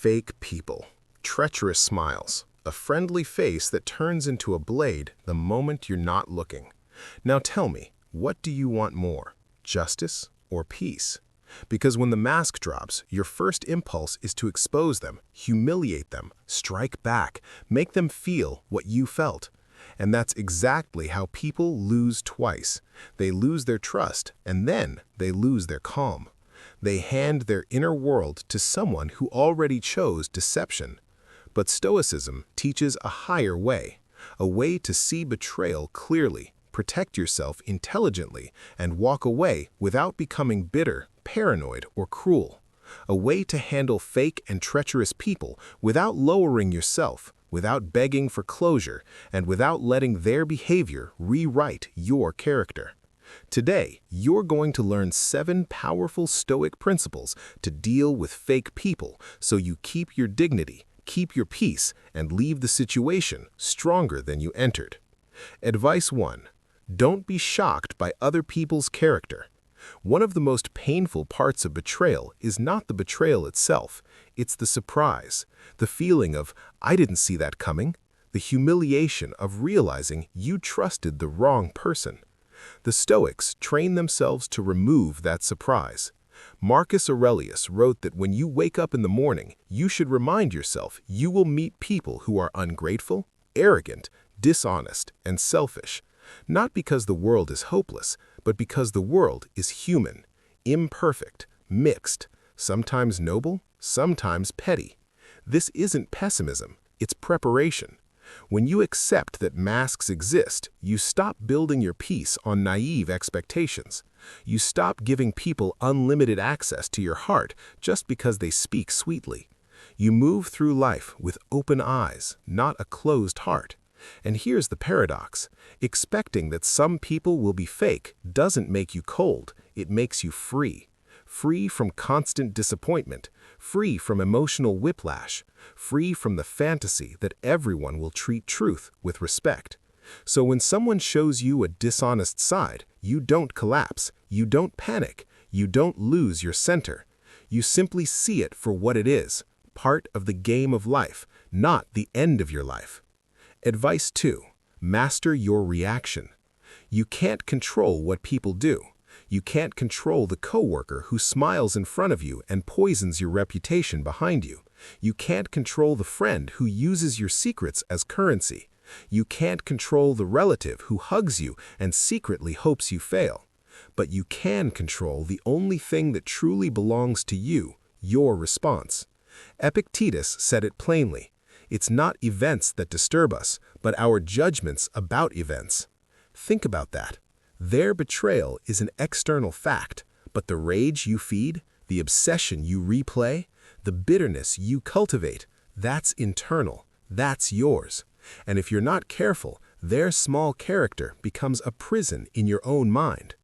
Fake people. Treacherous smiles. A friendly face that turns into a blade the moment you're not looking. Now tell me, what do you want more? Justice or peace? Because when the mask drops, your first impulse is to expose them, humiliate them, strike back, make them feel what you felt. And that's exactly how people lose twice. They lose their trust, and then they lose their calm. They hand their inner world to someone who already chose deception. But Stoicism teaches a higher way, a way to see betrayal clearly, protect yourself intelligently, and walk away without becoming bitter, paranoid, or cruel. A way to handle fake and treacherous people without lowering yourself, without begging for closure, and without letting their behavior rewrite your character. Today, you're going to learn 7 powerful Stoic principles to deal with fake people so you keep your dignity, keep your peace, and leave the situation stronger than you entered. Advice 1. Don't be shocked by other people's character. One of the most painful parts of betrayal is not the betrayal itself, it's the surprise, the feeling of, "I didn't see that coming," the humiliation of realizing you trusted the wrong person. The Stoics train themselves to remove that surprise. Marcus Aurelius wrote that when you wake up in the morning, you should remind yourself you will meet people who are ungrateful, arrogant, dishonest, and selfish. Not because the world is hopeless, but because the world is human, imperfect, mixed, sometimes noble, sometimes petty. This isn't pessimism, it's preparation. When you accept that masks exist, you stop building your peace on naive expectations. You stop giving people unlimited access to your heart just because they speak sweetly. You move through life with open eyes, not a closed heart. And here's the paradox. Expecting that some people will be fake doesn't make you cold, it makes you free. Free from constant disappointment, free from emotional whiplash, free from the fantasy that everyone will treat truth with respect. So when someone shows you a dishonest side, you don't collapse, you don't panic, you don't lose your center. You simply see it for what it is, part of the game of life, not the end of your life. Advice 2. Master your reaction. You can't control what people do. You can't control the coworker who smiles in front of you and poisons your reputation behind you. You can't control the friend who uses your secrets as currency. You can't control the relative who hugs you and secretly hopes you fail. But you can control the only thing that truly belongs to you, your response. Epictetus said it plainly. It's not events that disturb us, but our judgments about events. Think about that. Their betrayal is an external fact, but the rage you feed, the obsession you replay, the bitterness you cultivate, that's internal, that's yours. And if you're not careful, their small character becomes a prison in your own mind.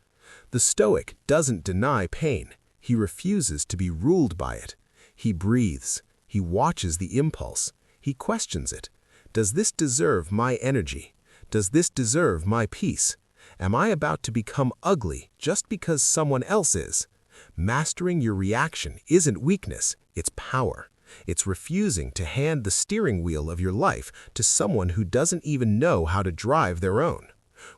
The Stoic doesn't deny pain. He refuses to be ruled by it. He breathes. He watches the impulse. He questions it. Does this deserve my energy? Does this deserve my peace? Am I about to become ugly just because someone else is? Mastering your reaction isn't weakness, it's power. It's refusing to hand the steering wheel of your life to someone who doesn't even know how to drive their own.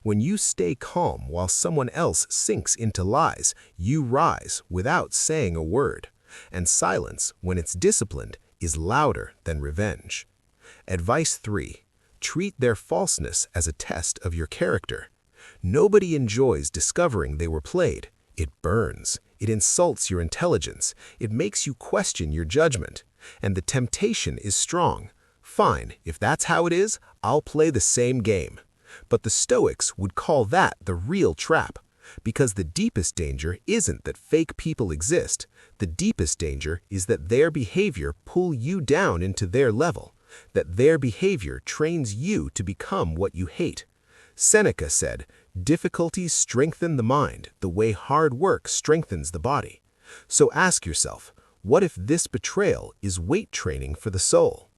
When you stay calm while someone else sinks into lies, you rise without saying a word. And silence, when it's disciplined, is louder than revenge. Advice 3. Treat their falseness as a test of your character. Nobody enjoys discovering they were played. It burns. It insults your intelligence. It makes you question your judgment. And the temptation is strong. Fine, if that's how it is, I'll play the same game. But the Stoics would call that the real trap. Because the deepest danger isn't that fake people exist. The deepest danger is that their behavior pull you down into their level. That their behavior trains you to become what you hate. Seneca said, "Difficulties strengthen the mind the way hard work strengthens the body." So ask yourself, what if this betrayal is weight training for the soul?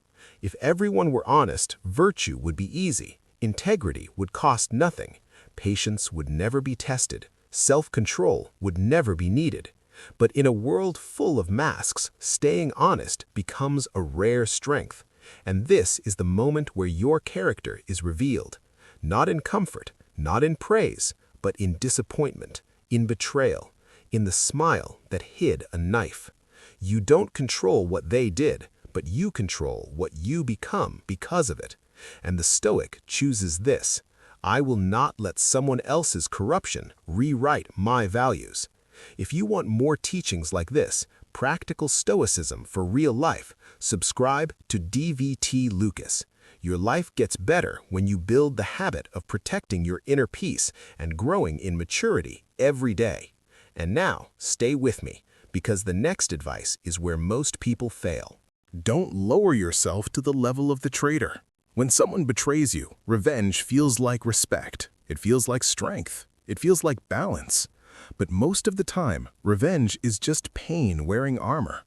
If everyone were honest, virtue would be easy, integrity would cost nothing, patience would never be tested, self-control would never be needed. But in a world full of masks, staying honest becomes a rare strength. And this is the moment where your character is revealed. Not in comfort, not in praise, but in disappointment, in betrayal, in the smile that hid a knife. You don't control what they did, but you control what you become because of it. And the Stoic chooses this: I will not let someone else's corruption rewrite my values. If you want more teachings like this, practical Stoicism for real life, subscribe to DVT Lucas. Your life gets better when you build the habit of protecting your inner peace and growing in maturity every day. And now, stay with me, because the next advice is where most people fail. Don't lower yourself to the level of the traitor. When someone betrays you, revenge feels like respect. It feels like strength. It feels like balance. But most of the time, revenge is just pain wearing armor.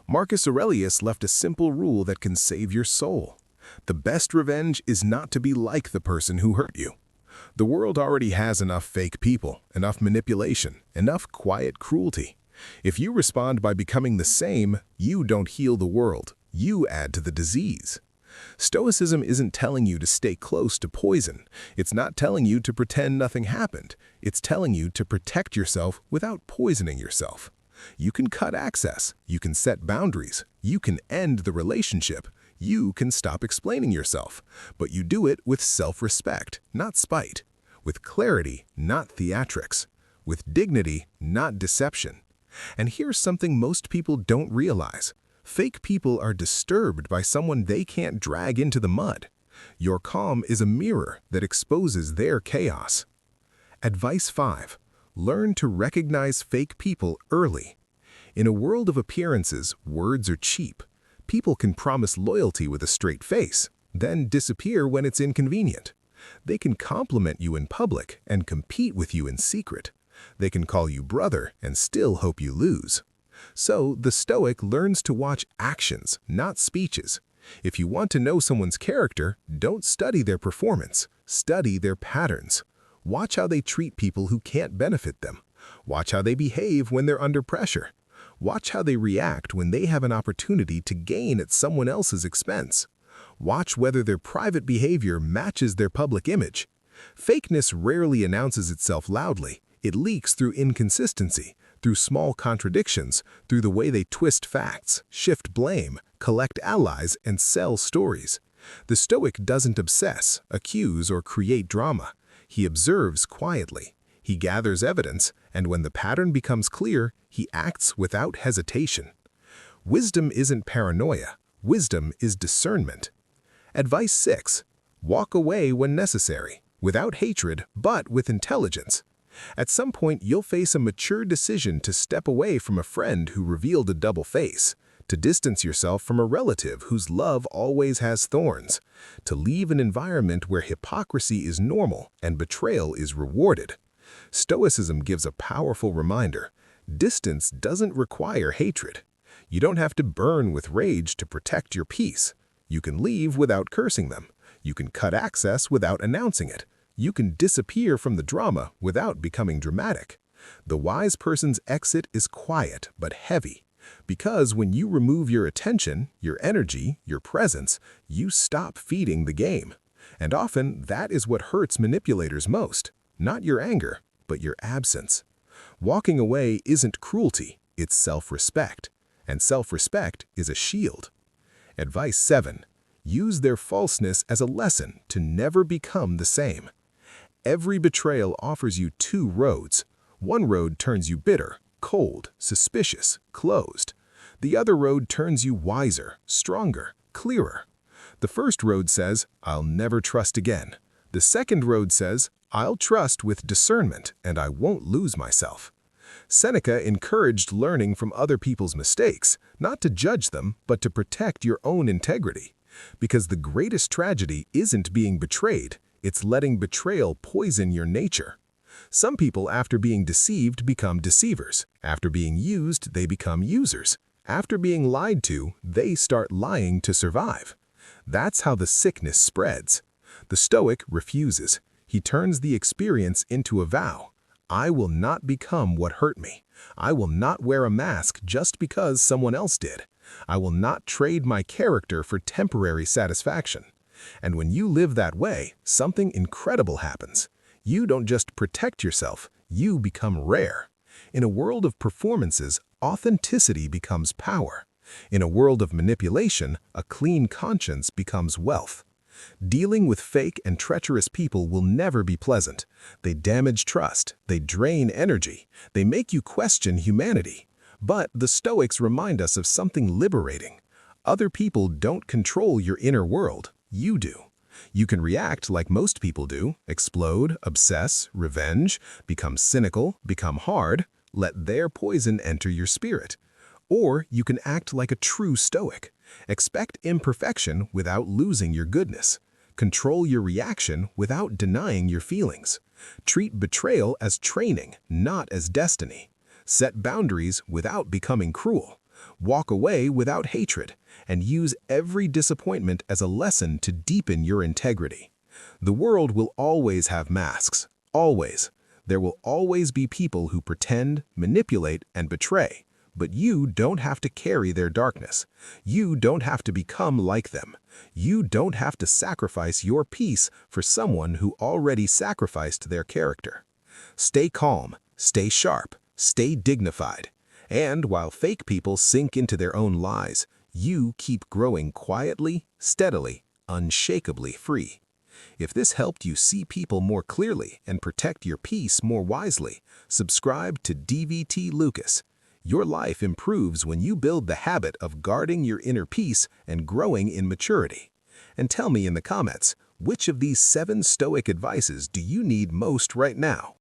Marcus Aurelius left a simple rule that can save your soul. The best revenge is not to be like the person who hurt you. The world already has enough fake people, enough manipulation, enough quiet cruelty. If you respond by becoming the same, you don't heal the world, you add to the disease. Stoicism isn't telling you to stay close to poison. It's not telling you to pretend nothing happened. It's telling you to protect yourself without poisoning yourself. You can cut access. You can set boundaries. You can end the relationship. You can stop explaining yourself. But you do it with self-respect, not spite. With clarity, not theatrics. With dignity, not deception. And here's something most people don't realize. Fake people are disturbed by someone they can't drag into the mud. Your calm is a mirror that exposes their chaos. Advice 5. Learn to recognize fake people early. In a world of appearances, words are cheap. People can promise loyalty with a straight face, then disappear when it's inconvenient. They can compliment you in public and compete with you in secret. They can call you brother and still hope you lose. So, the Stoic learns to watch actions, not speeches. If you want to know someone's character, don't study their performance, study their patterns. Watch how they treat people who can't benefit them. Watch how they behave when they're under pressure. Watch how they react when they have an opportunity to gain at someone else's expense. Watch whether their private behavior matches their public image. Fakeness rarely announces itself loudly. It leaks through inconsistency, through small contradictions, through the way they twist facts, shift blame, collect allies, and sell stories. The Stoic doesn't obsess, accuse, or create drama. He observes quietly. He gathers evidence, and when the pattern becomes clear, he acts without hesitation. Wisdom isn't paranoia. Wisdom is discernment. Advice 6. Walk away when necessary, without hatred, but with intelligence. At some point, you'll face a mature decision to step away from a friend who revealed a double face, to distance yourself from a relative whose love always has thorns, to leave an environment where hypocrisy is normal and betrayal is rewarded. Stoicism gives a powerful reminder. Distance doesn't require hatred. You don't have to burn with rage to protect your peace. You can leave without cursing them. You can cut access without announcing it. You can disappear from the drama without becoming dramatic. The wise person's exit is quiet but heavy, because when you remove your attention, your energy, your presence, you stop feeding the game. And often that is what hurts manipulators most, not your anger, but your absence. Walking away isn't cruelty, it's self-respect, and self-respect is a shield. Advice 7. Use their falseness as a lesson to never become the same. Every betrayal offers you two roads. One road turns you bitter, cold, suspicious, closed. The other road turns you wiser, stronger, clearer. The first road says, I'll never trust again. The second road says, I'll trust with discernment and I won't lose myself. Seneca encouraged learning from other people's mistakes, not to judge them, but to protect your own integrity. Because the greatest tragedy isn't being betrayed, it's letting betrayal poison your nature. Some people, after being deceived, become deceivers. After being used, they become users. After being lied to, they start lying to survive. That's how the sickness spreads. The Stoic refuses. He turns the experience into a vow. I will not become what hurt me. I will not wear a mask just because someone else did. I will not trade my character for temporary satisfaction. And when you live that way, something incredible happens. You don't just protect yourself, you become rare. In a world of performances, authenticity becomes power. In a world of manipulation, a clean conscience becomes wealth. Dealing with fake and treacherous people will never be pleasant. They damage trust, they drain energy, they make you question humanity. But the Stoics remind us of something liberating. Other people don't control your inner world, you do. You can react like most people do, explode, obsess, revenge, become cynical, become hard, let their poison enter your spirit. Or you can act like a true Stoic. Expect imperfection without losing your goodness. Control your reaction without denying your feelings. Treat betrayal as training, not as destiny. Set boundaries without becoming cruel. Walk away without hatred, and use every disappointment as a lesson to deepen your integrity. The world will always have masks, always. There will always be people who pretend, manipulate, and betray. But you don't have to carry their darkness. You don't have to become like them. You don't have to sacrifice your peace for someone who already sacrificed their character. Stay calm, stay sharp, stay dignified. And while fake people sink into their own lies, you keep growing quietly, steadily, unshakably free. If this helped you see people more clearly and protect your peace more wisely, subscribe to DVT Lucas. Your life improves when you build the habit of guarding your inner peace and growing in maturity. And tell me in the comments, which of these 7 Stoic advices do you need most right now?